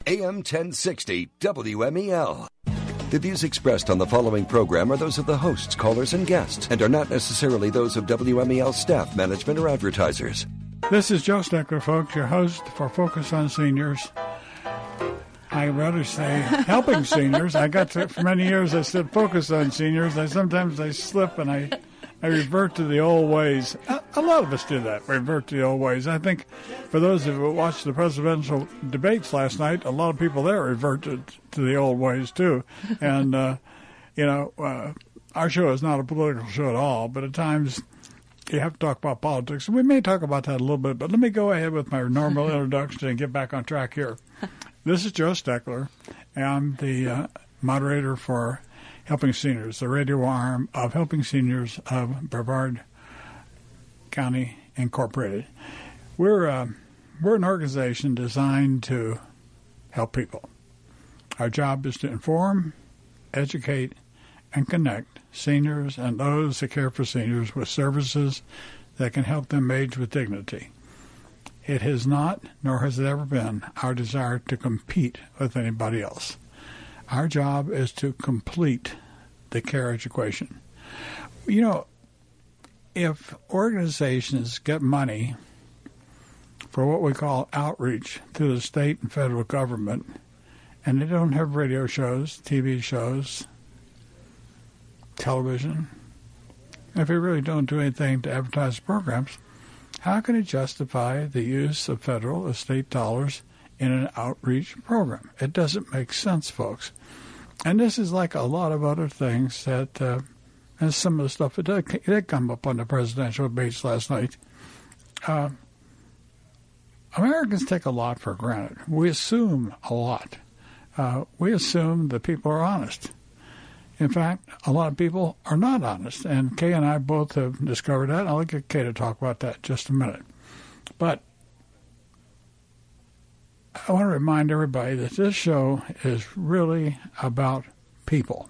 AM 1060 WMEL. The views expressed on the following program are those of the hosts, callers, and guests, and are not necessarily those of WMEL staff, management, or advertisers. This is Joe Steckler, folks, your host for Focus on Seniors. I'd rather say helping seniors. I got to, for many years, I said focus on seniors. Sometimes I slip and I revert to the old ways. A lot of us do that, revert to the old ways. I think for those who watched the presidential debates last night, a lot of people there reverted to the old ways, too. And, our show is not a political show at all, but at times you have to talk about politics. And we may talk about that a little bit, but let me go ahead with my normal introduction and get back on track here. This is Joe Steckler. I'm the moderator for Helping Seniors, the radio arm of Helping Seniors of Brevard County Incorporated. We're an organization designed to help people. Our job is to inform, educate, and connect seniors and those that care for seniors with services that can help them age with dignity. It has not, nor has it ever been, our desire to compete with anybody else. Our job is to complete the care equation. You know, if organizations get money for what we call outreach to the state and federal government, and they don't have radio shows, TV shows, television, if they really don't do anything to advertise programs, how can it justify the use of federal or state dollars in an outreach program? It doesn't make sense, folks. And this is like a lot of other things that, and some of the stuff that did come up on the presidential debates last night. Americans take a lot for granted. We assume a lot. We assume that people are honest. In fact, a lot of people are not honest, and Kay and I both have discovered that. I'll get Kay to talk about that in just a minute. But I want to remind everybody that this show is really about people,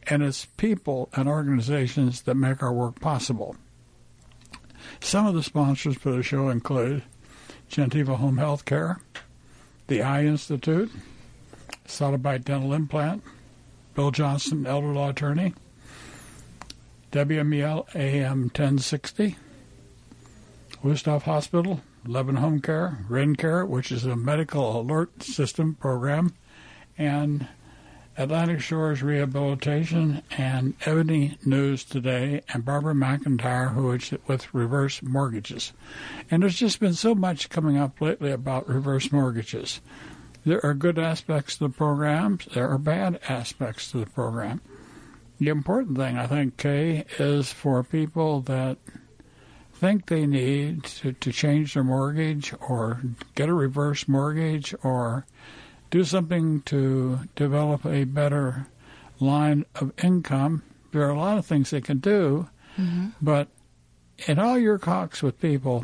and it's people and organizations that make our work possible. Some of the sponsors for the show include Gentiva Home Health Care, the Eye Institute, Sotabite Dental Implant, Bill Johnson, elder law attorney, WMEL AM 1060, Wusthof Hospital, Lebanon Home Care, Ren Care, which is a medical alert system program, and Atlantic Shores Rehabilitation, and Ebony News Today, and Barbara McIntyre, who is with reverse mortgages. And there's just been so much coming up lately about reverse mortgages. There are good aspects to the program. There are bad aspects to the program. The important thing, I think, Kay, is for people that think they need to change their mortgage or get a reverse mortgage or do something to develop a better line of income. There are a lot of things they can do, but in all your talks with people,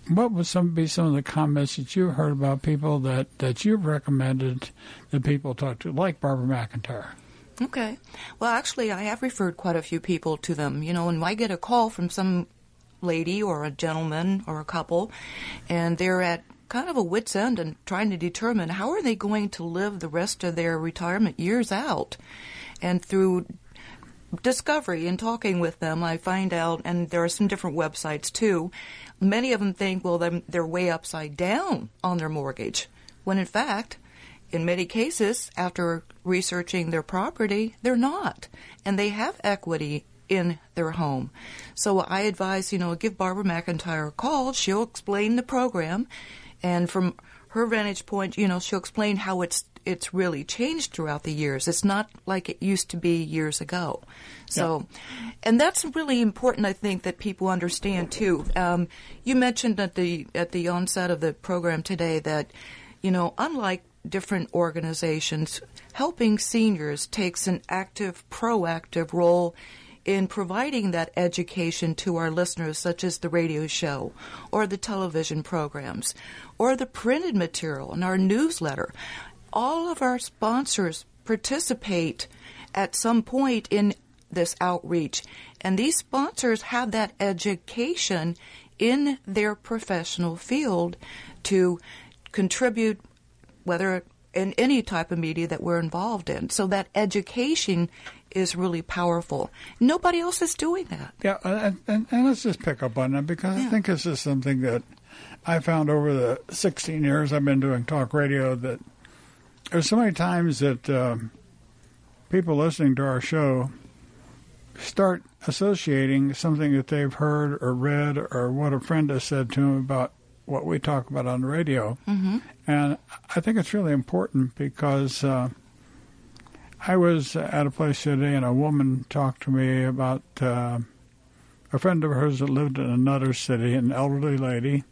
what would be some of the comments that you've heard about people that you've recommended that people talk to, like Barbara McIntyre? Okay. Well, actually, I have referred quite a few people to them. You know, and I get a call from some lady or a gentleman or a couple, and they're at kind of a wit's end and trying to determine how are they going to live the rest of their retirement years out. And through discovery and talking with them, I find out, and there are some different websites too, many of them think, well, they're way upside down on their mortgage, when in fact, in many cases, after researching their property, they're not, and they have equity in their home. So I advise, give Barbara McIntyre a call. She'll explain the program, and from her vantage point, she'll explain how it's really changed throughout the years. It's not like it used to be years ago. So, and that's really important, I think, that people understand too. You mentioned at the onset of the program today that, unlike different organizations, Helping Seniors takes an active, proactive role in providing that education to our listeners, such as the radio show or the television programs or the printed material in our newsletter. All of our sponsors participate at some point in this outreach, and these sponsors have that education in their professional field to contribute whether in any type of media that we're involved in. So that education is really powerful. Nobody else is doing that. Yeah, and let's just pick up on that, because I think this is something that I found over the 16 years I've been doing talk radio, that there's so many times that people listening to our show start associating something that they've heard or read or what a friend has said to them about what we talk about on the radio. Mm-hmm. And I think it's really important, because I was at a place today and a woman talked to me about a friend of hers that lived in another city, an elderly lady,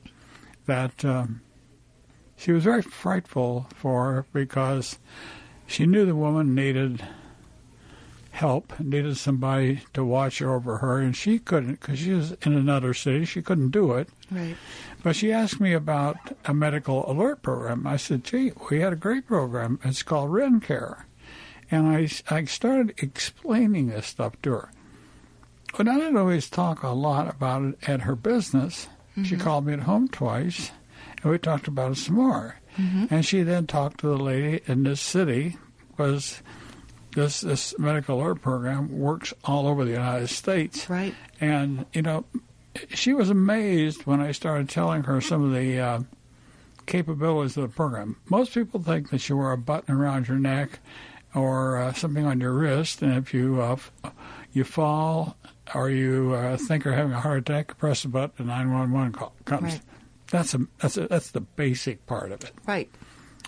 that she was very frightful for, because she knew the woman needed help, needed somebody to watch over her, and she couldn't, because she was in another city. She couldn't do it. Right. But she asked me about a medical alert program. I said, gee, we had a great program. It's called RenCare. And I started explaining this stuff to her. But I didn't always talk a lot about it at her business. Mm-hmm. She called me at home twice, and we talked about it some more. Mm-hmm. And she then talked to the lady in this city, because this medical alert program works all over the United States. Right. And, she was amazed when I started telling her some of the capabilities of the program. Most people think that you wear a button around your neck or something on your wrist, and if you fall or you think you're having a heart attack, press the button, and 911 call comes. Right. That's the basic part of it. Right.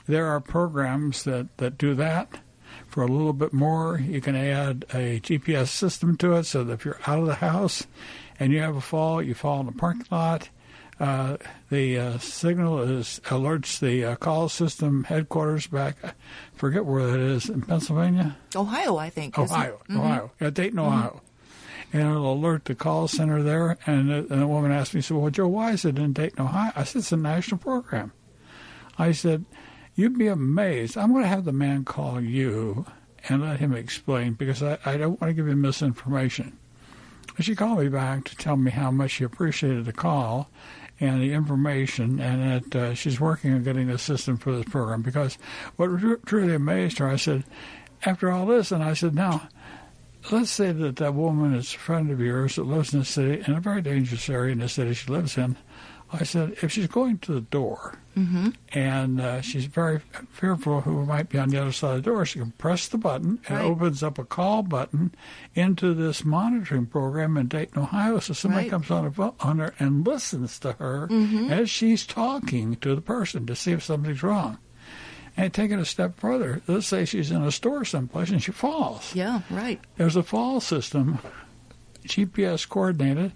There are programs that do that. For a little bit more, you can add a GPS system to it, so that if you're out of the house and you have a fall, you fall in the parking lot, the signal alerts the call system headquarters back. I forget where that is, in Pennsylvania? Ohio, I think. Ohio. Yeah, Dayton, Ohio. And it'll alert the call center there. And the woman asked me, well, Joe, why is it in Dayton, Ohio? I said, it's a national program. I said, you'd be amazed. I'm going to have the man call you and let him explain, because I don't want to give him misinformation. She called me back to tell me how much she appreciated the call and the information, and that she's working on getting a system for this program. Because what truly amazed her, I said, after all this, and I said, now, let's say that woman is a friend of yours that lives in the city, in a very dangerous area in the city she lives in. I said, if she's going to the door, mm-hmm. and she's very fearful who might be on the other side of the door, she can press the button, and it opens up a call button into this monitoring program in Dayton, Ohio. So somebody comes on her and listens to her mm-hmm. as she's talking to the person to see if something's wrong. And take it a step further. Let's say she's in a store someplace and she falls. Yeah, right. There's a fall system, GPS coordinated,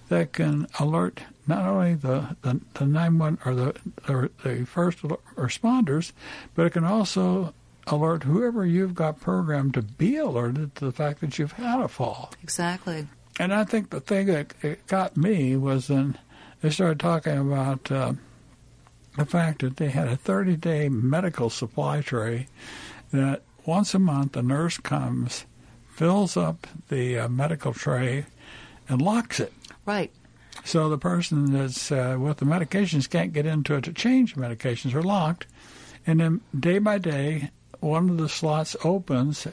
that can alert not only the 911 or the first responders, but it can also alert whoever you've got programmed to be alerted to the fact that you've had a fall. Exactly. And I think the thing that got me was then they started talking about the fact that they had a 30-day medical supply tray that once a month a nurse comes, fills up the medical tray, and locks it. Right. So the person that's with the medications can't get into it to change medications. Are locked. And then day by day, one of the slots opens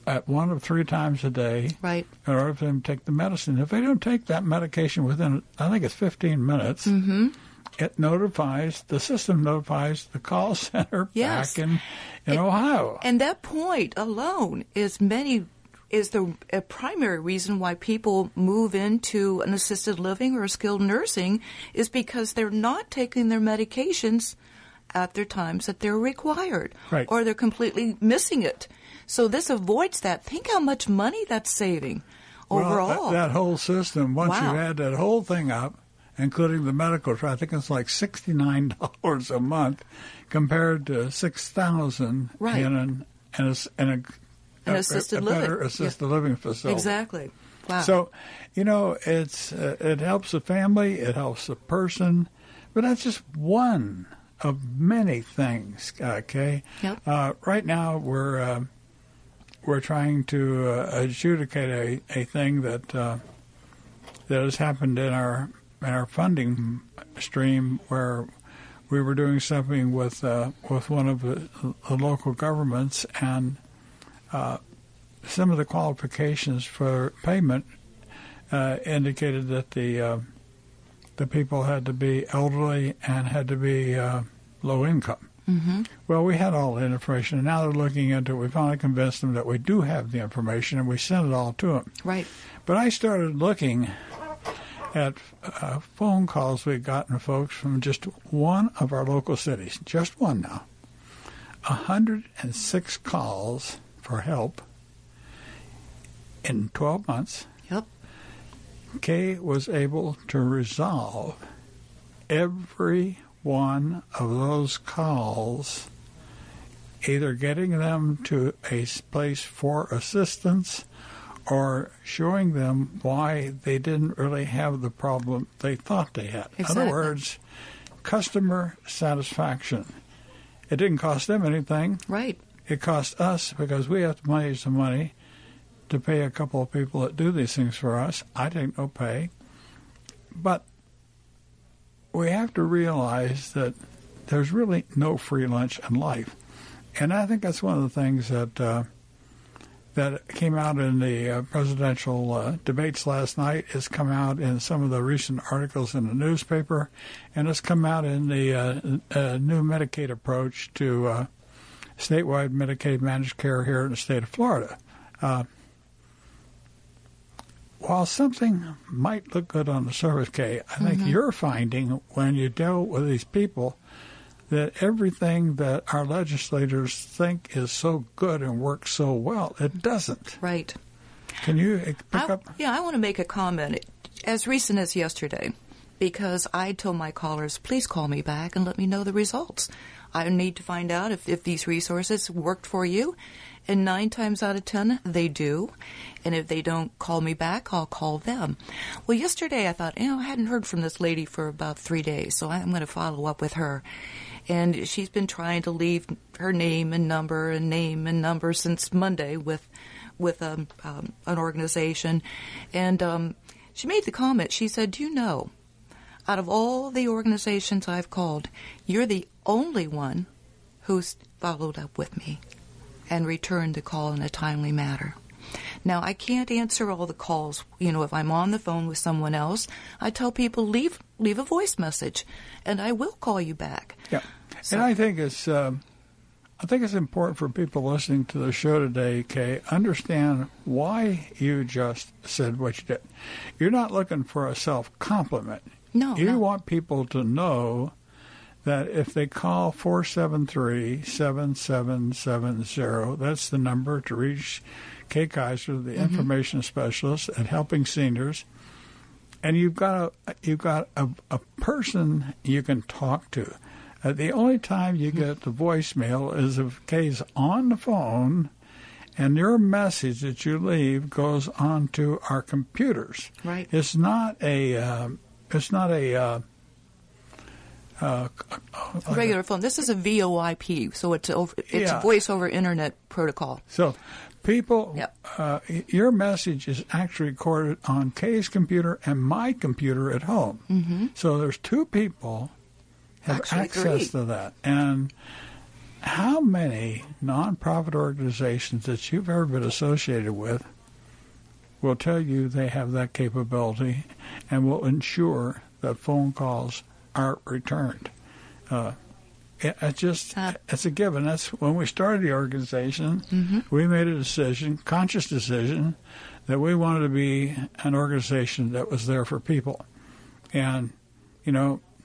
at 1 of 3 times a day in order for them to take the medicine. If they don't take that medication within, I think it's 15 minutes, mm-hmm. The system notifies the call center back in Ohio. And that point alone is the primary reason why people move into an assisted living or skilled nursing, is because they're not taking their medications at their times that they're required, or they're completely missing it. So this avoids that. Think how much money that's saving overall. Well, that whole system, once you add that whole thing up, including the medical trial, I think it's like $69 a month compared to $6,000 in an assisted living facility. Exactly. Wow. So, it helps the family, it helps the person, but that's just one of many things. Okay. Yep. Right now we're trying to adjudicate a thing that has happened in our funding stream, where we were doing something with one of the local governments, and some of the qualifications for payment indicated that the people had to be elderly and had to be low income. Mm-hmm. Well, we had all the information, and now they're looking into it. We finally convinced them that we do have the information, and we sent it all to them. Right. But I started looking at phone calls we'd gotten, folks, from just one of our local cities, just one now. 106 calls for help in 12 months. Yep. Kay was able to resolve every one of those calls, either getting them to a place for assistance or showing them why they didn't really have the problem they thought they had. Exactly. In other words, customer satisfaction. It didn't cost them anything. Right. It cost us, because we have to raise some money to pay a couple of people that do these things for us. I take no pay. But we have to realize that there's really no free lunch in life. And I think that's one of the things that came out in the presidential debates last night. It's come out in some of the recent articles in the newspaper, and it's come out in the new Medicaid approach to statewide Medicaid managed care here in the state of Florida. While something might look good on the surface, Kay, I think you're finding when you deal with these people that everything that our legislators think is so good and works so well, it doesn't. Right. Can you pick up? Yeah, I want to make a comment as recent as yesterday, because I told my callers, please call me back and let me know the results. I need to find out if these resources worked for you. And 9 times out of 10, they do. And if they don't call me back, I'll call them. Well, yesterday I thought, I hadn't heard from this lady for about 3 days, so I'm going to follow up with her. And she's been trying to leave her name and number since Monday with an organization. And she made the comment, she said, do you know, out of all the organizations I've called, you're the only one who's followed up with me and returned the call in a timely manner. Now, I can't answer all the calls. If I'm on the phone with someone else, I tell people, leave a voice message, and I will call you back. Yeah, so, and I think it's important for people listening to the show today, Kay, understand why you just said what you did. You're not looking for a self-compliment. No. You want people to know that if they call 473-7770, that's the number to reach Kay Kaiser, the information specialist at Helping Seniors, and you've got a person you can talk to. The only time you get the voicemail is if Kay's on the phone, and your message that you leave goes onto our computers. Right. It's not a regular phone. This is a VoIP, so it's a voice over internet protocol. So people, your message is actually recorded on Kay's computer and my computer at home. Mm-hmm. So there's 2 people have access to that. And how many nonprofit organizations that you've ever been associated with will tell you they have that capability and will ensure that phone calls are returned? It's a given. That's when we started the organization. We made a conscious decision, that we wanted to be an organization that was there for people. And,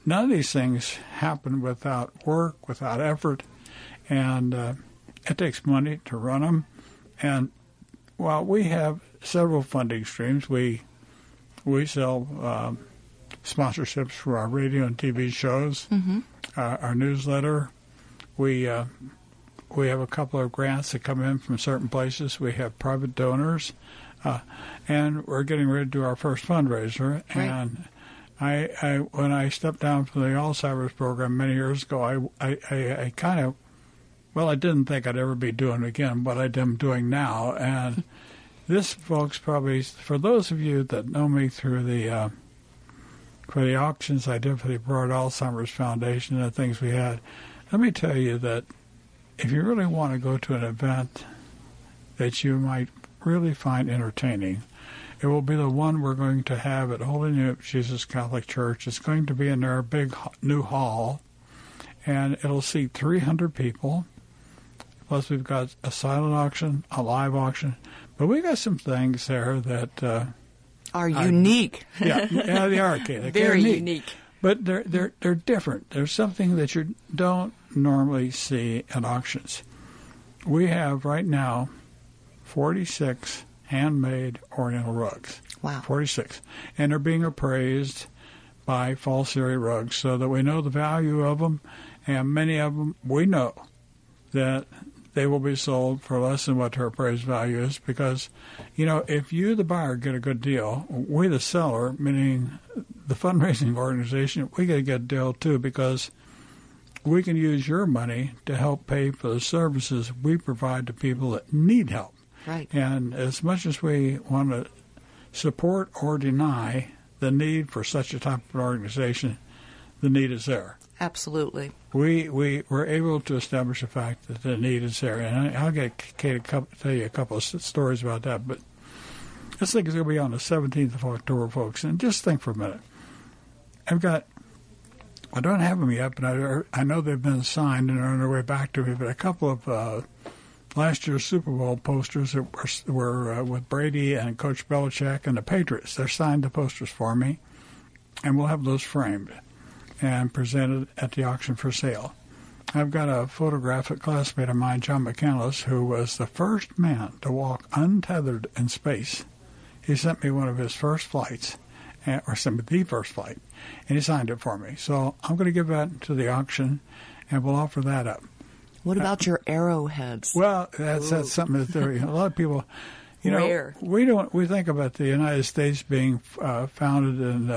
none of these things happen without work, without effort, and it takes money to run them. And while we have several funding streams, we sell sponsorships for our radio and TV shows, our newsletter. We have a couple of grants that come in from certain places. We have private donors, and we're getting ready to do our first fundraiser. Right. And I when I stepped down from the Alzheimer's program many years ago, I kind of, I didn't think I'd ever be doing again what I'm doing now. And this, folks, probably, for those of you that know me through the for the auctions I did for the Brevard Alzheimer's Foundation and the things we had. Let me tell you that if you really want to go to an event that you might really find entertaining, it will be the one we're going to have at Holy Name of Jesus Catholic Church. It's going to be in their big new hall, and it'll seat 300 people. Plus, we've got a silent auction, a live auction. But we got some things there that are unique. Yeah, they are. Okay. Very unique. But they're different. There's something that you don't normally see at auctions. We have right now 46 handmade Oriental rugs. Wow. 46. And they're being appraised by false area rugs so that we know the value of them. And many of them, we know that they will be sold for less than what their appraised value is because, if you, the buyer, get a good deal, we, the seller, meaning the fundraising organization, we get a good deal too because we can use your money to help pay for the services we provide to people that need help. Right. And as much as we want to support or deny the need for such a type of an organization, the need is there. Absolutely. We were able to establish the fact that the need is there. And I'll get Kate to tell you a couple of stories about that. But this thing is going to be on the 17th of October, folks. And just think for a minute. I don't have them yet, but I know they've been signed and are on their way back to me. But a couple of last year's Super Bowl posters that were with Brady and Coach Belichick and the Patriots. They're signed the posters for me, and we'll have those framed and presented at the auction for sale. I've got a photographic classmate of mine, John McCandless, who was the first man to walk untethered in space. He sent me one of his first flights, or sent me the first flight, and he signed it for me. So I'm going to give that to the auction, and we'll offer that up. What about your arrowheads? Well, that's something that there. A lot of people, Rare. We think about the United States being founded in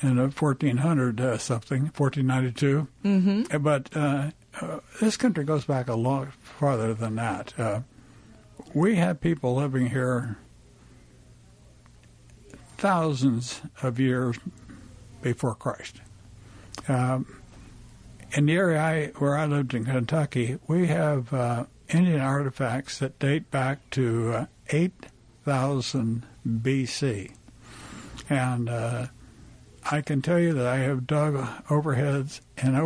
1400 something, 1492. Mm-hmm. But this country goes back a lot farther than that. We had people living here thousands of years before Christ. In the area where I lived in Kentucky, we have Indian artifacts that date back to 8,000 B.C. And I can tell you that I have dug overheads and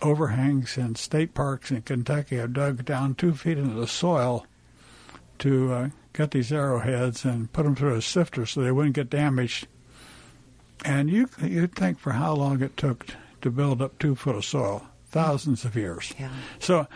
overhangs in state parks in Kentucky. I've dug down 2 feet into the soil to get these arrowheads and put them through a sifter so they wouldn't get damaged. And you'd think for how long it took to build up 2 foot of soil, thousands of years. Yeah. So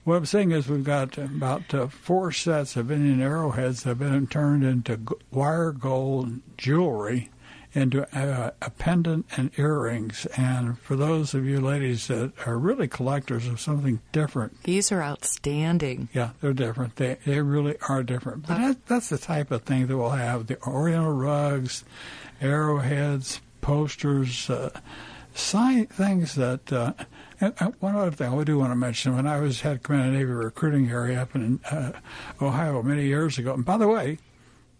what I'm saying is we've got about 4 sets of Indian arrowheads that have been turned into wire gold jewelry, into a pendant and earrings. And for those of you ladies that are really collectors of something different. These are outstanding. Yeah, they're different. They really are different. But that's the type of thing that we'll have. The Oriental rugs, arrowheads, posters, things that... and one other thing I do want to mention, when I was head command Navy recruiting area up in Ohio many years ago, and by the way,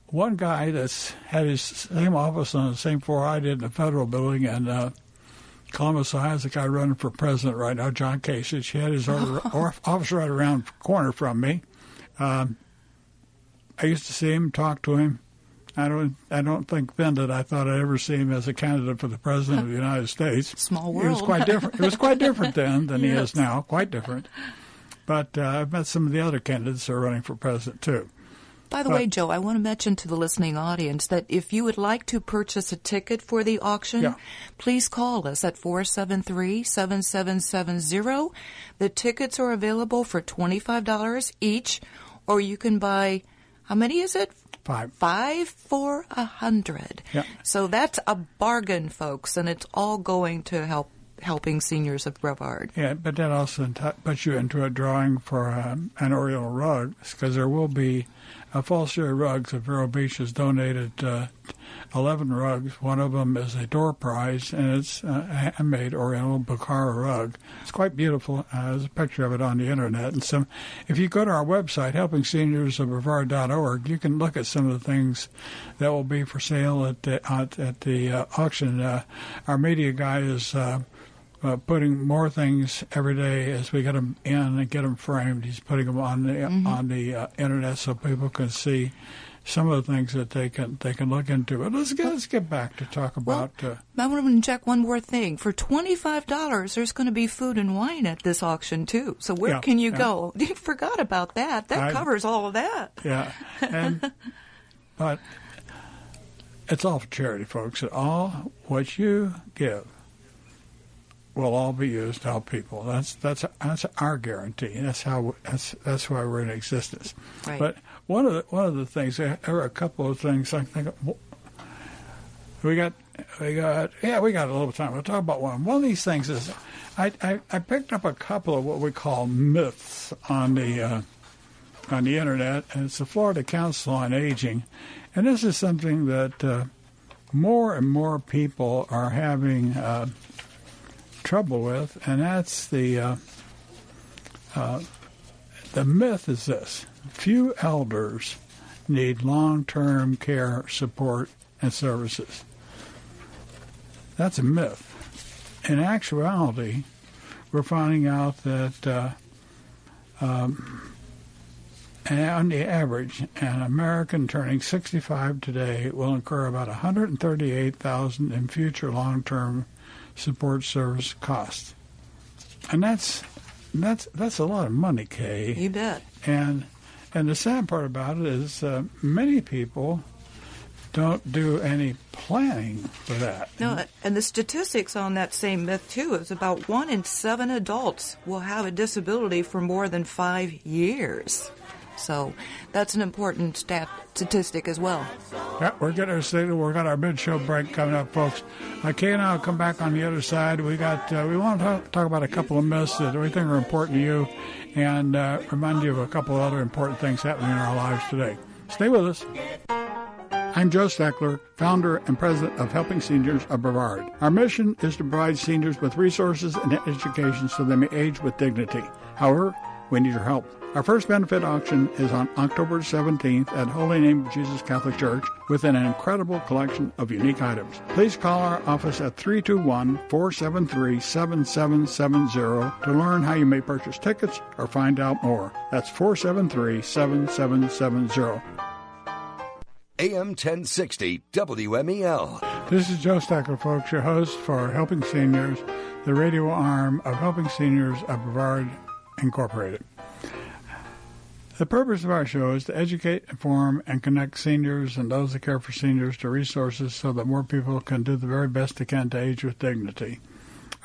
one guy that's had his same office on the same floor I did in the federal building in Columbus, Ohio, is a guy running for president right now, John Kasich. He had his office right around the corner from me. I used to see him, talk to him. I don't think then that I thought I'd ever see him as a candidate for the president of the United States. Small world. It was quite different. It was quite different then than he is now. Quite different. But I've met some of the other candidates that are running for president too. By the way, Joe, I want to mention to the listening audience that if you would like to purchase a ticket for the auction, please call us at 473-7770. The tickets are available for $25 each, or you can buy, how many is it? 5. 5 for $100. Yeah. So that's a bargain, folks, and it's all going to helping seniors of Brevard. Yeah, but that also puts you into a drawing for an Oriental rug, because there will be Upholstery Rugs of Vero Beach has donated 11 rugs. One of them is a door prize, and it's a handmade Oriental Bukhara rug. It's quite beautiful. There's a picture of it on the internet. And if you go to our website, helpingseniorsofbrevard.org, you can look at some of the things that will be for sale at the auction. Our media guy is putting more things every day as we get them in and get them framed. He's putting them on the internet so people can see some of the things that they can look into. But let's get back to talk about. I want to inject one more thing. For $25, there's going to be food and wine at this auction too. So where can you go? You forgot about that. That covers all of that. Yeah, but it's all for charity, folks. All what you give will all be used to help people. That's our guarantee. That's why we're in existence. Right. But one of the things, there are a couple of things I think we got a little bit of time. We'll talk about one. One of these things is I picked up a couple of what we call myths on the internet, and it's the Florida Council on Aging, and this is something that more and more people are having trouble with, and that's the myth is this: few elders need long-term care support and services. That's a myth. In actuality, we're finding out that on the average, an American turning 65 today will incur about $138,000 in future long-term support service costs, and that's a lot of money, Kay. You bet. And the sad part about it is many people don't do any planning for that. No, and the statistics on that same myth too is about 1 in 7 adults will have a disability for more than 5 years. So that's an important statistic as well. Yeah, we're getting our state. We've got our mid-show break coming up, folks. Kay and I will come back on the other side. We want to talk about a couple of myths that we think are important to you, and remind you of a couple of other important things happening in our lives today. Stay with us. I'm Joe Steckler, founder and president of Helping Seniors of Brevard. Our mission is to provide seniors with resources and education so they may age with dignity. However, we need your help. Our first benefit auction is on October 17th at Holy Name of Jesus Catholic Church with an incredible collection of unique items. Please call our office at 321-473-7770 to learn how you may purchase tickets or find out more. That's 473-7770. AM 1060 WMEL. This is Joe Steckler, folks, your host for Helping Seniors, the radio arm of Helping Seniors of Brevard Incorporated. The purpose of our show is to educate, inform, and connect seniors and those that care for seniors to resources so that more people can do the very best they can to age with dignity.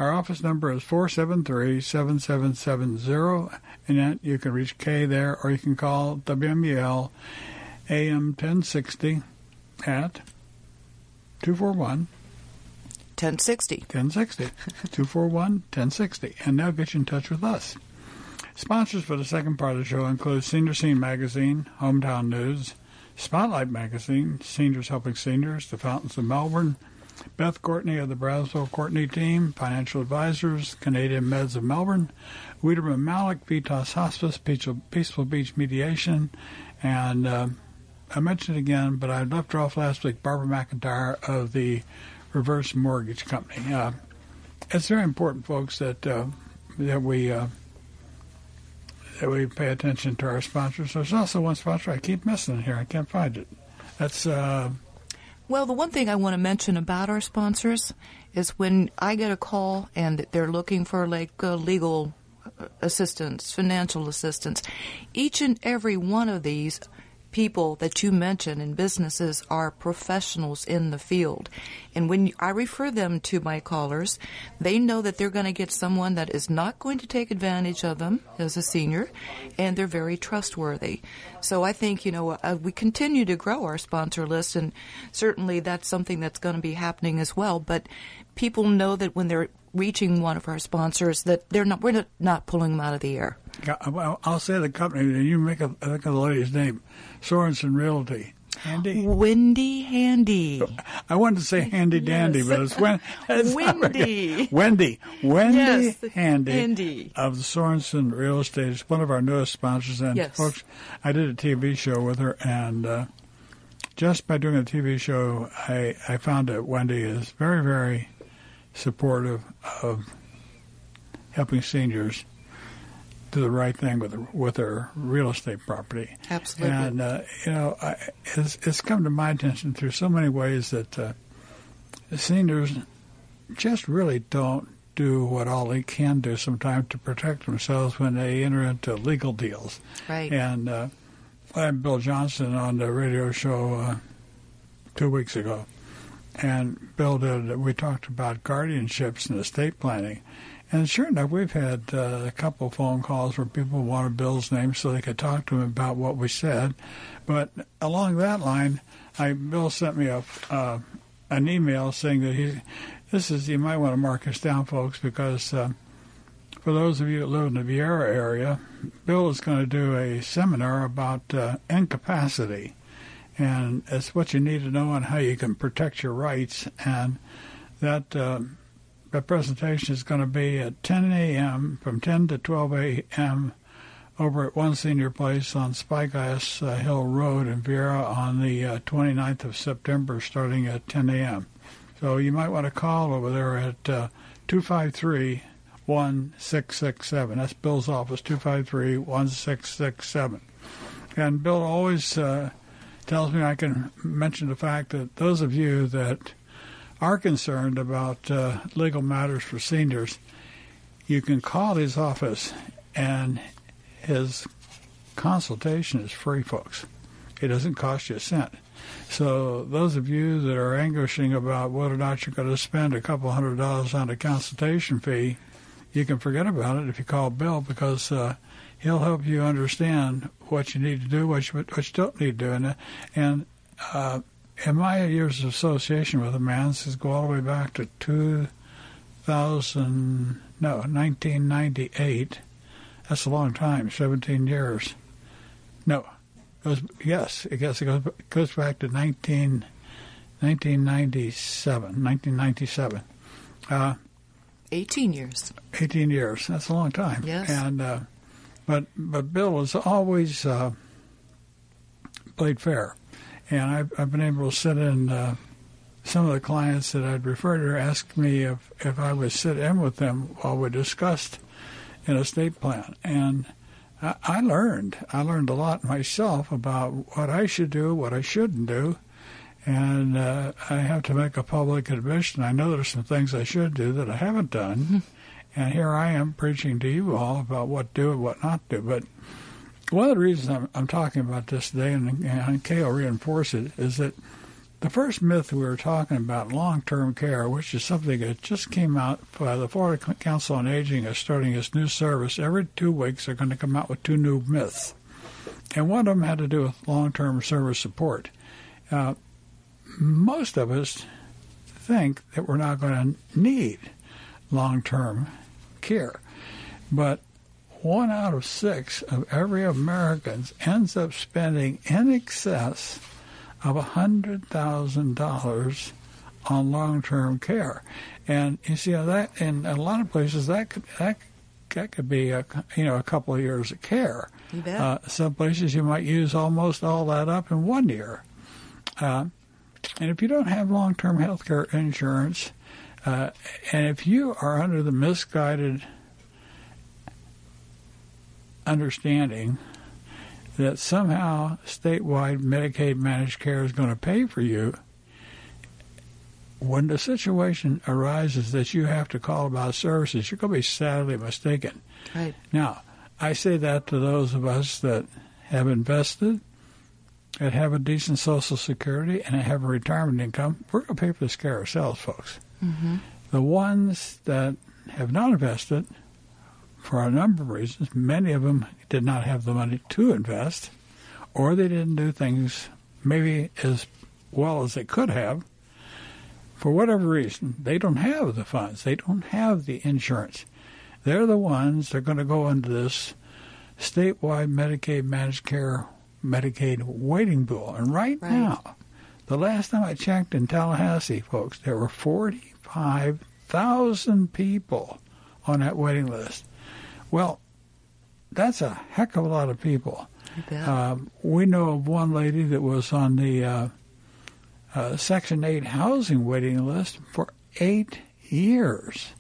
Our office number is 473-7770, and you can reach Kay there, or you can call WMEL AM 1060 at 241 1060. 241-1060, and they'll get you in touch with us. Sponsors for the second part of the show include Senior Scene Magazine, Hometown News, Spotlight Magazine, Seniors Helping Seniors, The Fountains of Melbourne, Beth Courtney of the Brownsville Courtney Team, Financial Advisors, Canadian Meds of Melbourne, Wiedemann Malik, Vitas Hospice, Peaceful Beach Mediation, and I mentioned it again, but I left her off last week, Barbara McIntyre of the Reverse Mortgage Company. It's very important, folks, that we pay attention to our sponsors. There's also one sponsor I keep missing here. I can't find it. That's well, the one thing I want to mention about our sponsors is when I get a call and they're looking for legal assistance, financial assistance, each and every one of these people that you mention in businesses are professionals in the field. And when I refer them to my callers, they know that they're going to get someone that is not going to take advantage of them as a senior, and they're very trustworthy. So I think, we continue to grow our sponsor list, and certainly that's something that's going to be happening as well. But people know that when they're reaching one of our sponsors that we're not pulling them out of the air. I'll say the company, and you think of the lady's name, Sorensen Realty. Handy? Wendy Handy. I wanted to say Handy Dandy, Yes. but it's Wendy. Wendy Yes, Handy, Handy of the Sorensen Real Estate. It's one of our newest sponsors. And Yes. folks, I did a TV show with her, and just by doing a TV show, I found that Wendy is very, very supportive of helping seniors do the right thing with their real estate property. Absolutely. And, it's come to my attention through so many ways that seniors just really don't do what all they can do sometimes to protect themselves when they enter into legal deals. Right. And I had Bill Johnson on the radio show 2 weeks ago. And we talked about guardianships and estate planning. And sure enough, we've had a couple phone calls where people wanted Bill's name so they could talk to him about what we said. But along that line, Bill sent me an email saying that you might want to mark this down, folks, because for those of you that live in the Vieira area, Bill is going to do a seminar about incapacity. And it's what you need to know on how you can protect your rights. And that presentation is going to be at 10 a.m., from 10 to 12 a.m., over at One Senior Place on Spyglass Hill Road in Vieira on the 29th of September, starting at 10 a.m. So you might want to call over there at 253-1667. That's Bill's office, 253-1667. And Bill always tells me I can mention the fact that those of you that are concerned about legal matters for seniors, you can call his office, and his consultation is free, folks. It doesn't cost you a cent. So those of you that are anguishing about whether or not you're going to spend a couple $100 on a consultation fee, you can forget about it if you call Bill, because he'll help you understand what you need to do, what you don't need to do. And in my years of association with the man, this go all the way back to 1998. That's a long time, 17 years. No, it goes back to 1997. 18 years. 18 years. That's a long time. Yes. And but Bill has always played fair. And I've been able to sit in some of the clients that I'd referred to asked me if I would sit in with them while we discussed an estate plan. And I learned a lot myself about what I should do, what I shouldn't do. And I have to make a public admission. I know there's some things I should do that I haven't done. Mm-hmm. And here I am preaching to you all about what do and what not do. But one of the reasons I'm talking about this today, and Kay will reinforce it, is that the first myth we were talking about, long-term care, which is something that just came out by the Florida Council on Aging, is starting its new service. Every 2 weeks they're going to come out with 2 new myths. And one of them had to do with long-term service support. Most of us think that we're not going to need long-term care. But 1 out of 6 of every American ends up spending in excess of $100,000 on long-term care. And you see that in a lot of places that could be a couple of years of care. You bet. Some places you might use almost all that up in 1 year. And if you don't have long-term health care insurance, and if you are under the misguided understanding that somehow statewide Medicaid managed care is going to pay for you, when the situation arises that you have to call about services, you're going to be sadly mistaken. Right. Now, I say that to those of us that have invested, that have a decent Social Security, and have a retirement income. We're going to pay for this care ourselves, folks. Mm-hmm. The ones that have not invested, for a number of reasons, many of them did not have the money to invest, or they didn't do things maybe as well as they could have. For whatever reason, they don't have the funds. They don't have the insurance. They're the ones that are going to go into this statewide Medicaid managed care Medicaid waiting pool. And right now, the last time I checked in Tallahassee, folks, there were 45,000 people on that waiting list. Well, that's a heck of a lot of people. We know of one lady that was on the Section 8 housing waiting list for 8 years.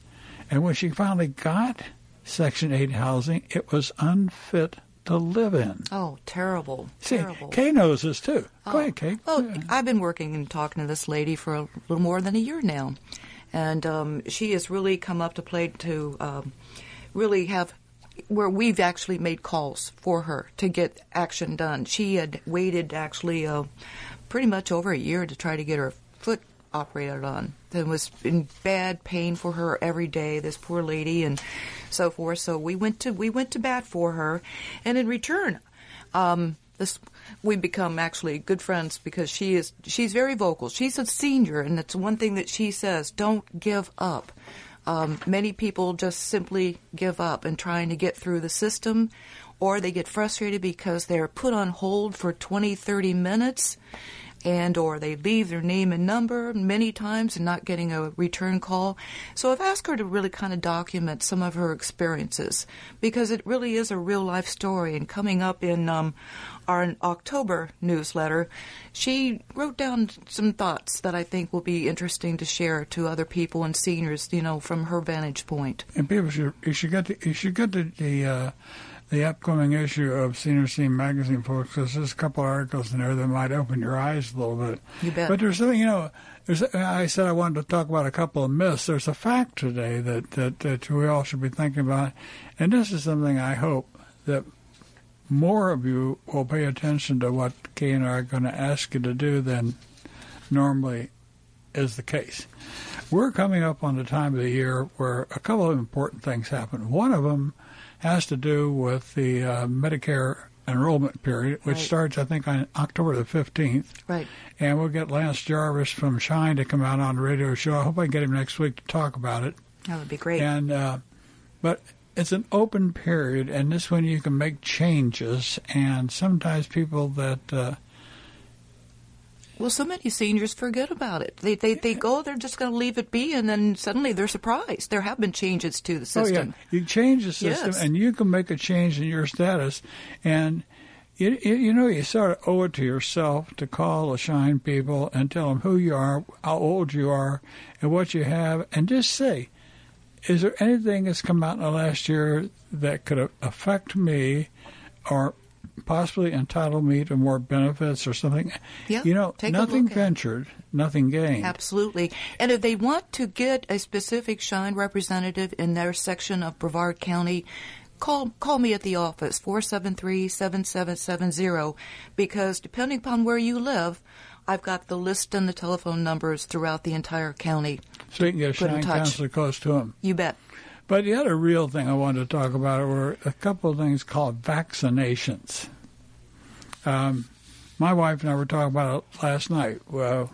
And when she finally got Section 8 housing, it was unfit to live in. Oh, terrible. See, terrible. Kay knows this, too. Go ahead, Kay. Well, I've been working and talking to this lady for a little more than a year now. And she has really come up to play to really have where we've actually made calls for her to get action done. She had waited actually pretty much over a year to try to get her foot operated on. It was in bad pain for her every day, this poor lady, and so forth. So we went to bat for her, and in return, we become actually good friends because she's very vocal. She's a senior, and it's one thing that she says: don't give up. Many people just simply give up in trying to get through the system, or they get frustrated because they're put on hold for 20, 30 minutes, and or they leave their name and number many times and not getting a return call. So I've asked her to really kind of document some of her experiences because it really is a real-life story. And coming up in our October newsletter, she wrote down some thoughts that I think will be interesting to share to other people and seniors, from her vantage point. And people should get the upcoming issue of Senior Scene magazine, folks, because there's a couple articles in there that might open your eyes a little bit. You bet. But there's something, I said I wanted to talk about a couple of myths. There's a fact today that we all should be thinking about, and this is something I hope that more of you will pay attention to what Kay and I are going to ask you to do than normally is the case. We're coming up on the time of the year where a couple of important things happen. One of them has to do with the Medicare enrollment period, which starts, I think, on October the 15th. Right. And we'll get Lance Jarvis from Shine to come out on the radio show. I hope I can get him next week to talk about it. That would be great. And but it's an open period, and this one you can make changes. And sometimes people that well, so many seniors forget about it. They go, they're just going to leave it be, and then suddenly they're surprised. There have been changes to the system. Oh, yeah. You change the system, and you can make a change in your status. And, you sort of owe it to yourself to call the Shine people and tell them who you are, how old you are, and what you have, and just say, is there anything that's come out in the last year that could affect me or possibly entitle me to more benefits or something? Yeah, nothing ventured, nothing gained. Absolutely. And if they want to get a specific Shine representative in their section of Brevard County, call me at the office, 473-7770, because depending upon where you live, I've got the list and the telephone numbers throughout the entire county. So you can get a Shine counselor close to them. You bet. But the other real thing I wanted to talk about were a couple of things called vaccinations. My wife and I were talking about it last night. Well,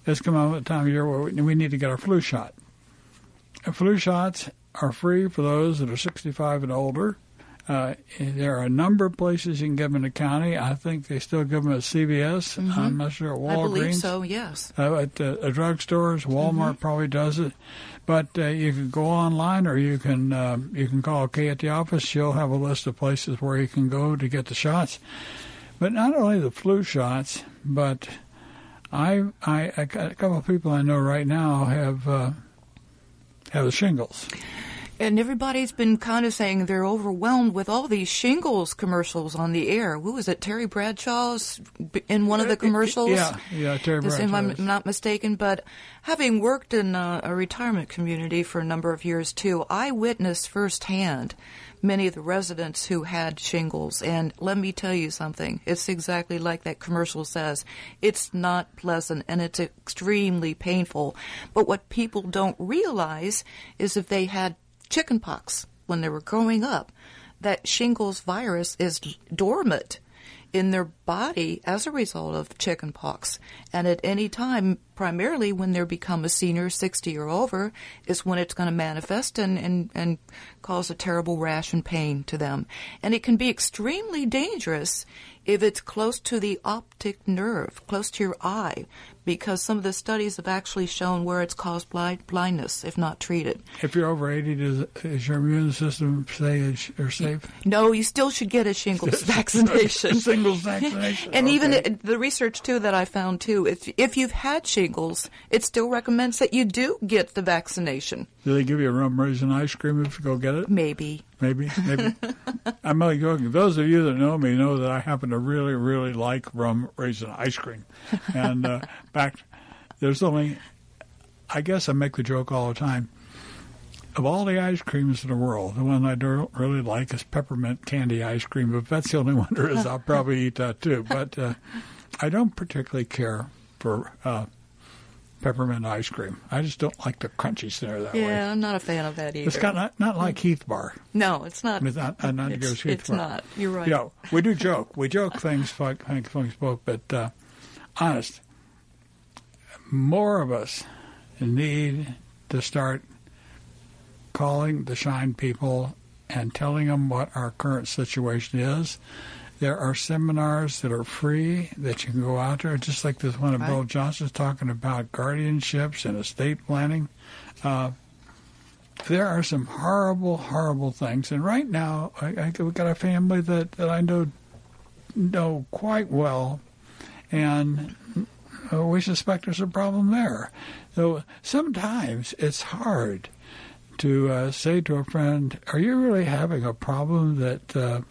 it's come out at the time of year where we need to get our flu shot. Flu shots are free for those that are 65 and older. There are a number of places you can get them in the county. I think they still give them at CVS. Mm-hmm. I'm not sure at Walgreens. I believe so, yes. At drugstores, Walmart probably does it. But you can go online, or you can call Kay at the office. She'll have a list of places where you can go to get the shots. But not only the flu shots, but I got a couple of people I know right now have the shingles. And everybody's been kind of saying they're overwhelmed with all these shingles commercials on the air. Who was it? Terry Bradshaw's in one of the commercials? Yeah, Terry Bradshaw. If I'm not mistaken. But having worked in a retirement community for a number of years, too, I witnessed firsthand many of the residents who had shingles. And let me tell you something. It's exactly like that commercial says. It's not pleasant, and it's extremely painful. But what people don't realize is if they had chickenpox when they were growing up, that shingles virus is dormant in their body as a result of chickenpox. And at any time, primarily when they become a senior, 60 or over, is when it's going to manifest and cause a terrible rash and pain to them. And it can be extremely dangerous if it's close to the optic nerve, close to your eye, because some of the studies have actually shown where it's caused blindness if not treated. If you're over 80, is your immune system you're safe? No, you still should get a shingles vaccination. Shingles vaccination. And okay. even the research, too, that I found, too, if you've had shingles, it still recommends that you do get the vaccination. Do they give you a rum raisin ice cream if you go get it? Maybe. I'm only joking. Those of you that know me know that I happen to really, really like rum raisin ice cream. And in fact, there's only, I guess I make the joke all the time, of all the ice creams in the world, the one I don't really like is peppermint candy ice cream. But if that's the only one there is, I'll probably eat that too. But I don't particularly care for peppermint ice cream. I just don't like the crunchy center that way. Yeah, I'm not a fan of that either. It's got not like Heath Bar. No, it's not. It's not It's not. You're right. Yeah, we do joke. We joke things, funky spoke, but honest, more of us need to start calling the Shine people and telling them what our current situation is. There are seminars that are free that you can go out there, just like this one that Bill Johnson's talking about guardianships and estate planning. There are some horrible, horrible things. And right now, we've got a family that I know quite well, and we suspect there's a problem there. So sometimes it's hard to say to a friend, are you really having a problem that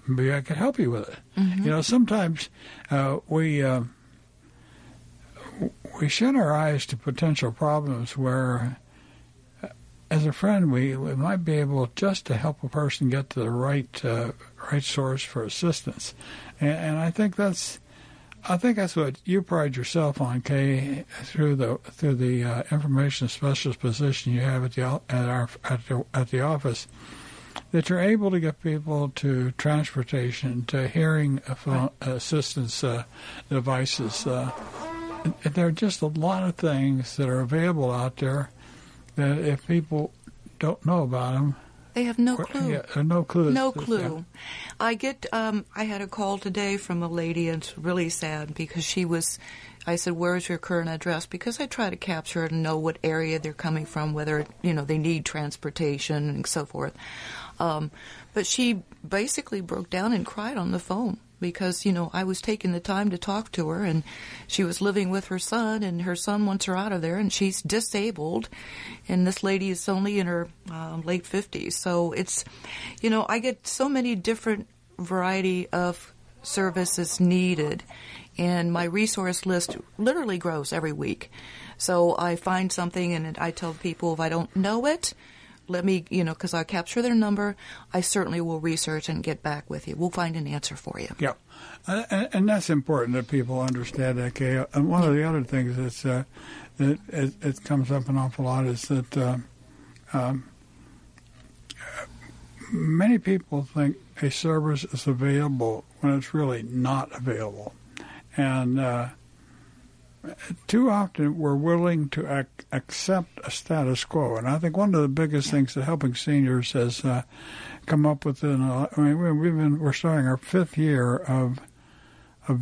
maybe I could help you with it? Mm-hmm. You know, sometimes we shut our eyes to potential problems where, as a friend, we might be able just to help a person get to the right source for assistance. And I think that's what you pride yourself on, Kay, through the information specialist position you have at the office, that you're able to get people to transportation, to hearing assistance devices. There are just a lot of things that are available out there that if people don't know about them, they have no clue. Yeah, no clue. No clue. Yeah. I had a call today from a lady, and it's really sad because I said, where's your current address? Because I try to capture it and know what area they're coming from, whether, they need transportation and so forth. But she basically broke down and cried on the phone because, I was taking the time to talk to her, and she was living with her son, and her son wants her out of there, and she's disabled, and this lady is only in her late 50s. So it's, I get so many different variety of services needed, and my resource list literally grows every week. So I find something, and I tell people if I don't know it, let me, because I capture their number, I certainly will research and get back with you. We'll find an answer for you. Yeah, and that's important that people understand that, Kay. And one of the other things that it comes up an awful lot is that many people think a service is available when it's really not available. And too often we're willing to accept a status quo. And I think one of the biggest things that Helping Seniors has come up with, we're starting our 5th year of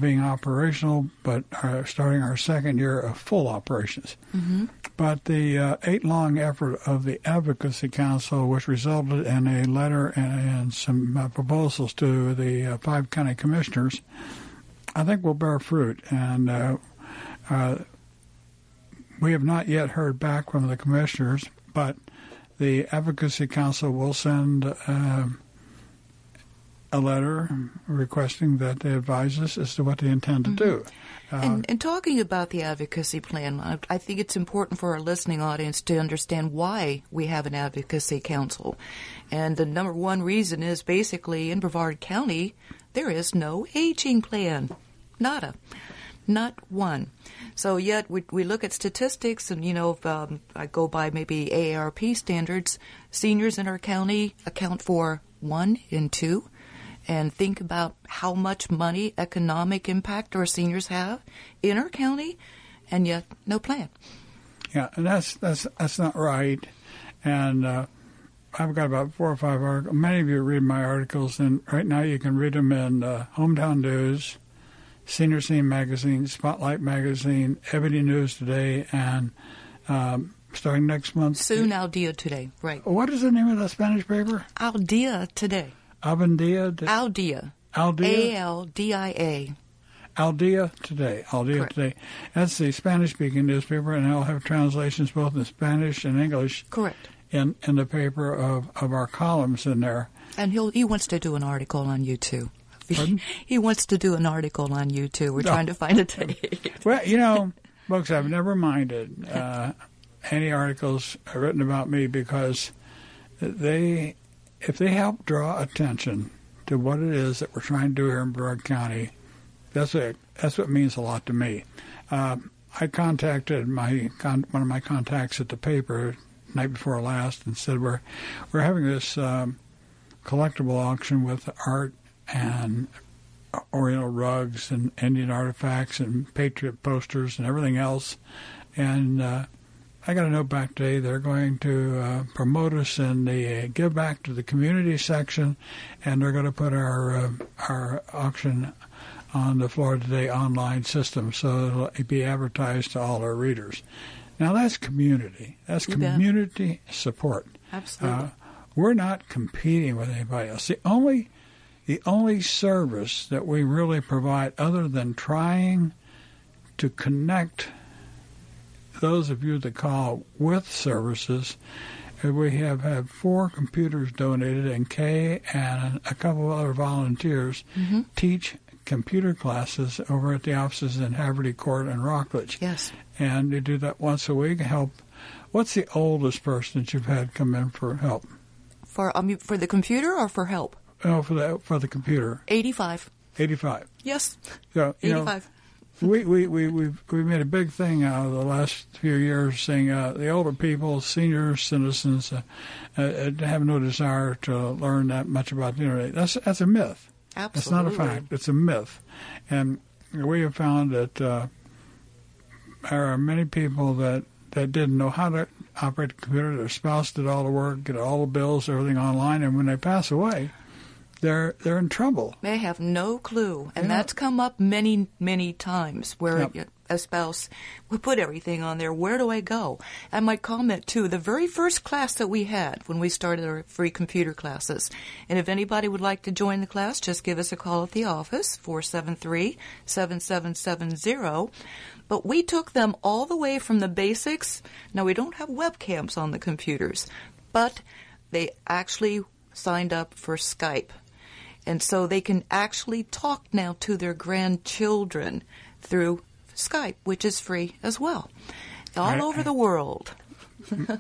being operational, but starting our 2nd year of full operations. Mm-hmm. But the 8-long effort of the Advocacy Council, which resulted in a letter and some proposals to the 5 county commissioners, I think will bear fruit. And we have not yet heard back from the commissioners, but the Advocacy Council will send a letter requesting that they advise us as to what they intend to do. And talking about the advocacy plan, I think it's important for our listening audience to understand why we have an advocacy council. And the number one reason is basically in Brevard County, there is no aging plan. Nada. Not one. So yet we look at statistics, and, if I go by maybe AARP standards, seniors in our county account for 1 in 2. And think about how much money, economic impact our seniors have in our county. and yet no plan. Yeah, and that's not right. And I've got about 4 or 5 articles. Many of you read my articles, and right now you can read them in Hometown News, Senior Scene Magazine, Spotlight Magazine, Ebony News Today, and starting next month. Soon Al Dia Today, right. What is the name of the Spanish paper? Al Dia Today. Albandia? Al Dia. Al Dia? A-L-D-I-A. Al Dia Today. Al Dia Correct. Today. That's the Spanish-speaking newspaper, and I'll have translations both in Spanish and English. Correct. In the paper of our columns in there. And he wants to do an article on you, too. Pardon? He wants to do an article on you, too. We're trying to find a date. Well, folks, I've never minded any articles written about me because if they help draw attention to what it is that we're trying to do here in Brevard County, that's what means a lot to me. I contacted one of my contacts at the paper night before last and said we're having this collectible auction with art and Oriental rugs and Indian artifacts and Patriot posters and everything else. And I got a note back today. They're going to promote us in the Give Back to the Community section, and they're going to put our auction on the Florida Today online system so it'll be advertised to all our readers. Now, that's community. That's community support. Absolutely. We're not competing with anybody else. The only service that we really provide other than trying to connect those of you that call with services, we have had 4 computers donated, and Kay and a couple of other volunteers teach computer classes over at the offices in Haverty Court and Rockledge. Yes. And you do that once a week. Help. What's the oldest person that you've had come in for help? For the computer or for help? No, for the computer. 85. 85. Yes. So, 85. We've made a big thing out of the last few years saying the older people, senior citizens, have no desire to learn that much about the internet. That's a myth. Absolutely. It's not a fact. It's a myth. And we have found that there are many people that didn't know how to operate the computer. Their spouse did all the work, get all the bills, everything online, and when they pass away, they're in trouble. They have no clue. And that's come up many, many times where a spouse will put everything on there. Where do I go? I might comment, too, the very first class that we had when we started our free computer classes. And if anybody would like to join the class, just give us a call at the office, 473-7770. But we took them all the way from the basics. Now, we don't have webcams on the computers, but they actually signed up for Skype. And so they can actually talk now to their grandchildren through Skype, which is free as well, all over the world.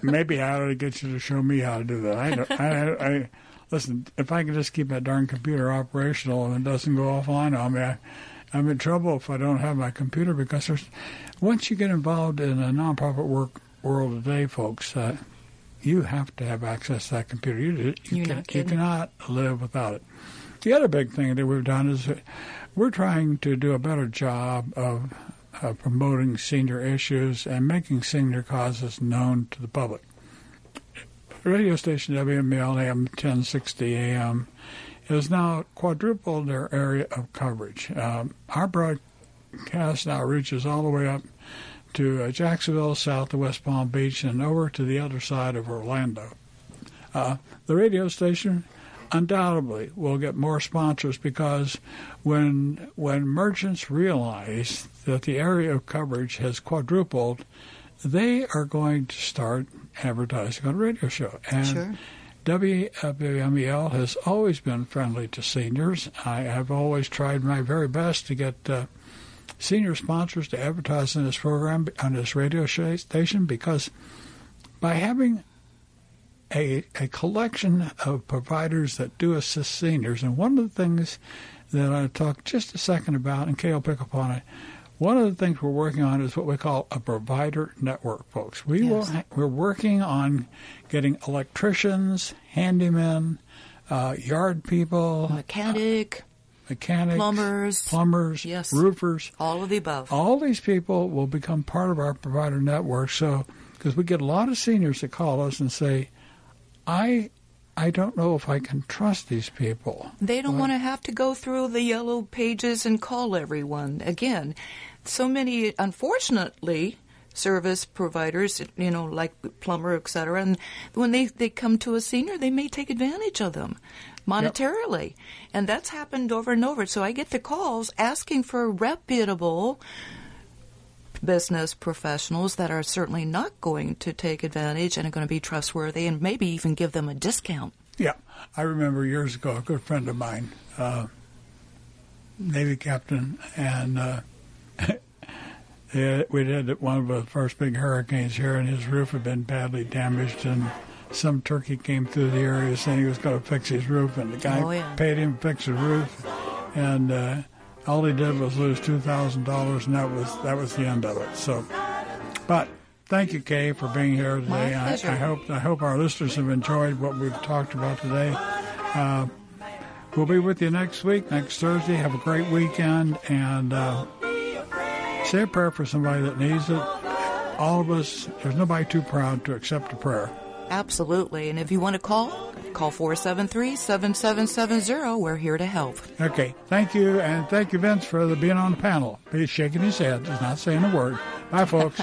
Maybe I ought to get you to show me how to do that. I listen, if I can just keep that darn computer operational and it doesn't go offline on me, I'm in trouble if I don't have my computer, because once you get involved in a nonprofit world today, folks, you have to have access to that computer. You cannot live without it. The other big thing that we've done is we're trying to do a better job of promoting senior issues and making senior causes known to the public. Radio station WMEL AM 1060 AM has now quadrupled their area of coverage. Our broadcast now reaches all the way up to Jacksonville, south of West Palm Beach, and over to the other side of Orlando. The radio station undoubtedly will get more sponsors, because when merchants realize that the area of coverage has quadrupled, they are going to start advertising on a radio show. And sure. WMEL has always been friendly to seniors. I have always tried my very best to get senior sponsors to advertise in this program, on this radio station, because by having a collection of providers that do assist seniors, and one of the things that I talked just a second about, and Kay will pick up on it, one of the things we're working on is what we call a provider network, folks. We're working on getting electricians, handymen, yard people, mechanic, mechanics, plumbers, yes, roofers. All of the above. All these people will become part of our provider network. So, because we get a lot of seniors that call us and say, I don't know if I can trust these people. They don't want to have to go through the yellow pages and call everyone. Again, so many, unfortunately, service providers, like plumber, et cetera, and when they come to a senior, they may take advantage of them monetarily. Yep. And that's happened over and over. So I get the calls asking for reputable business professionals that are certainly not going to take advantage and are going to be trustworthy and maybe even give them a discount. Yeah. I remember years ago, a good friend of mine, Navy captain, and we had one of the first big hurricanes here, and his roof had been badly damaged, and some turkey came through the area saying he was going to fix his roof, and the guy paid him to fix his roof, and all he did was lose $2,000, and that was the end of it. So, but thank you, Kay, for being here today. My pleasure. I hope our listeners have enjoyed what we've talked about today. We'll be with you next week, next Thursday. Have a great weekend, and say a prayer for somebody that needs it. All of us, there's nobody too proud to accept a prayer. Absolutely. And if you want to call 473-7770. We're here to help. Okay. Thank you. And thank you, Vince, for being on the panel. He's shaking his head. He's not saying a word. Bye, folks.